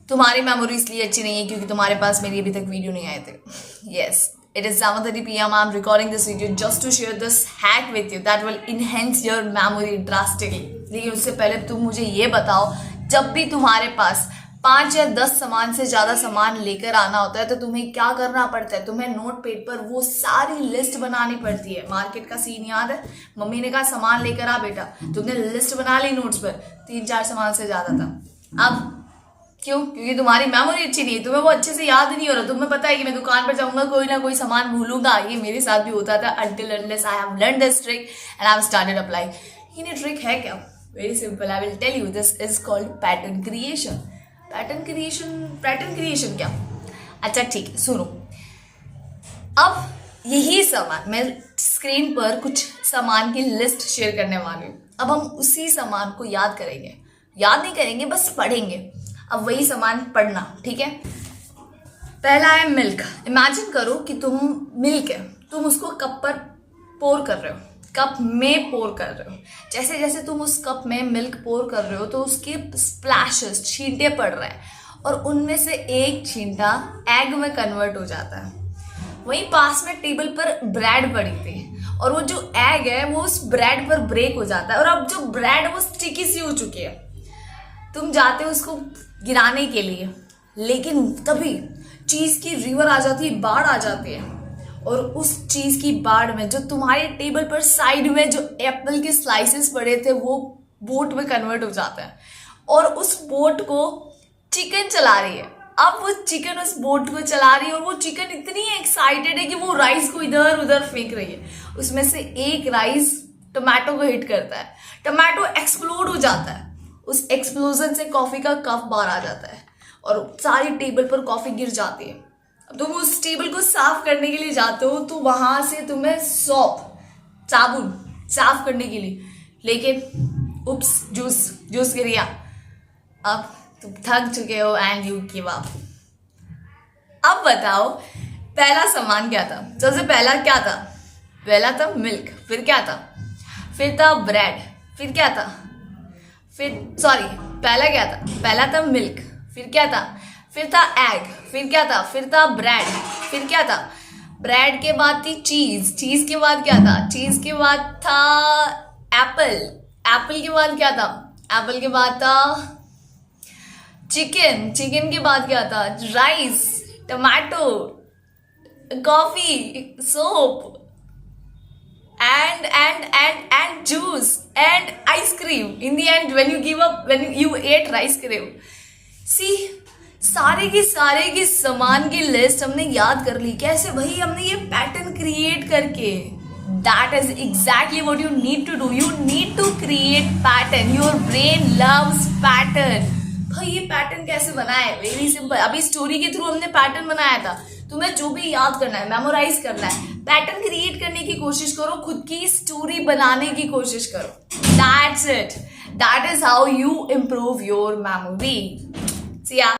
तुम्हारी मेमोरी इसलिए अच्छी नहीं है क्योंकि तुम्हारे पास मेरी अभी तक वीडियो नहीं आए थे. Yes, it is 7:30 p.m. I'm recording this video just to share this hack with you that will enhance your memory drastically. लेकिन उससे पहले तुम मुझे ये बताओ, जब भी तुम्हारे पास 5 या 10 सामान से ज्यादा सामान लेकर आना होता है तो तुम्हें क्या करना पड़ता है? तुम्हें नोट पैड पर वो सारी लिस्ट बनानी पड़ती है. मार्केट का सीन याद है? मम्मी ने कहा सामान लेकर आ बेटा, तुमने लिस्ट बना ली नोट्स पर, 3-4 सामान से ज्यादा था. अब क्यों? क्योंकि तुम्हारी मेमोरी अच्छी नहीं है, तुम्हें वो अच्छे से याद नहीं हो रहा. तुम्हें पता है कि मैं दुकान पर जाऊंगा कोई ना कोई सामान भूलूंगा. ये मेरे साथ भी होता था until unless I have learned this trick and I have started applying. ये ट्रिक है क्या? Very simple, I will tell you. This is called pattern creation. Pattern creation क्या? अच्छा ठीक है, सुनो. अब यही सामान, मैं स्क्रीन पर कुछ सामान की लिस्ट शेयर करने वाली हूँ. अब हम उसी सामान को याद करेंगे. याद नहीं करेंगे, बस पढ़ेंगे. अब वही सामान पढ़ना, ठीक है? पहला है मिल्क. इमेजिन करो कि तुम मिल्क है, तुम उसको कप पर पोर कर रहे हो, कप में पोर कर रहे हो. जैसे जैसे तुम उस कप में मिल्क पोर कर रहे हो तो उसके स्प्लैशेस, छींटे पड़ रहे हैं और उनमें से एक छींटा एग में कन्वर्ट हो जाता है. वहीं पास में टेबल पर ब्रेड पड़ी थी और वो जो एग है वो उस ब्रेड पर ब्रेक हो जाता है और अब जो ब्रेड है वो स्टिकी सी हो चुकी है. तुम जाते हो उसको गिराने के लिए, लेकिन तभी चीज की रिवर आ जाती है, बाढ़ आ जाती है और उस चीज की बाढ़ में जो तुम्हारे टेबल पर साइड में जो एप्पल के स्लाइसेस पड़े थे वो बोट में कन्वर्ट हो जाता है और उस बोट को चिकन चला रही है. अब वो चिकन उस बोट को चला रही है और वो चिकन इतनी एक्साइटेड है कि वो राइस को इधर उधर फेंक रही है. उसमें से एक राइस टमाटो को हिट करता है, टमाटो एक्सप्लोड हो जाता है. उस एक्सप्लोजन से कॉफी का कप बाहर आ जाता है और सारी टेबल पर कॉफी गिर जाती है. तुम उस टेबल को साफ करने के लिए जाते हो तो वहां से तुम्हें साबुन साफ करने के लिए, लेकिन उप्स, जूस गिर गया. अब तुम थक चुके हो एंड यू गिव अप. अब बताओ पहला सामान क्या था? सबसे पहला क्या था? पहला था मिल्क. फिर क्या था? फिर था ब्रेड. फिर क्या था? पहला क्या था? पहला था मिल्क. फिर क्या था? फिर था एग. फिर क्या था? फिर था ब्रेड. फिर क्या था? ब्रेड के बाद थी चीज. चीज के बाद क्या था? चीज के बाद था एप्पल. एप्पल के बाद क्या था? एप्पल के बाद था चिकन. चिकन के बाद क्या था? Rice, tomato, coffee, soap and juice and ice cream. In the end, when you give up, when you ate ice cream. See, सारे के सामान की लिस्ट हमने याद कर ली. कैसे भाई? हमने ये पैटर्न क्रिएट करके. That is exactly what you need to do. You need to create pattern. Your brain loves pattern. भाई ये पैटर्न कैसे बनाए? Very simple. अभी स्टोरी के थ्रू हमने पैटर्न बनाया था. तुम्हें जो भी याद करना है, मेमोराइज करना है, पैटर्न क्रिएट करने की कोशिश करो, खुद की स्टोरी बनाने की कोशिश करो. That's it. That is how you improve your memory. See ya.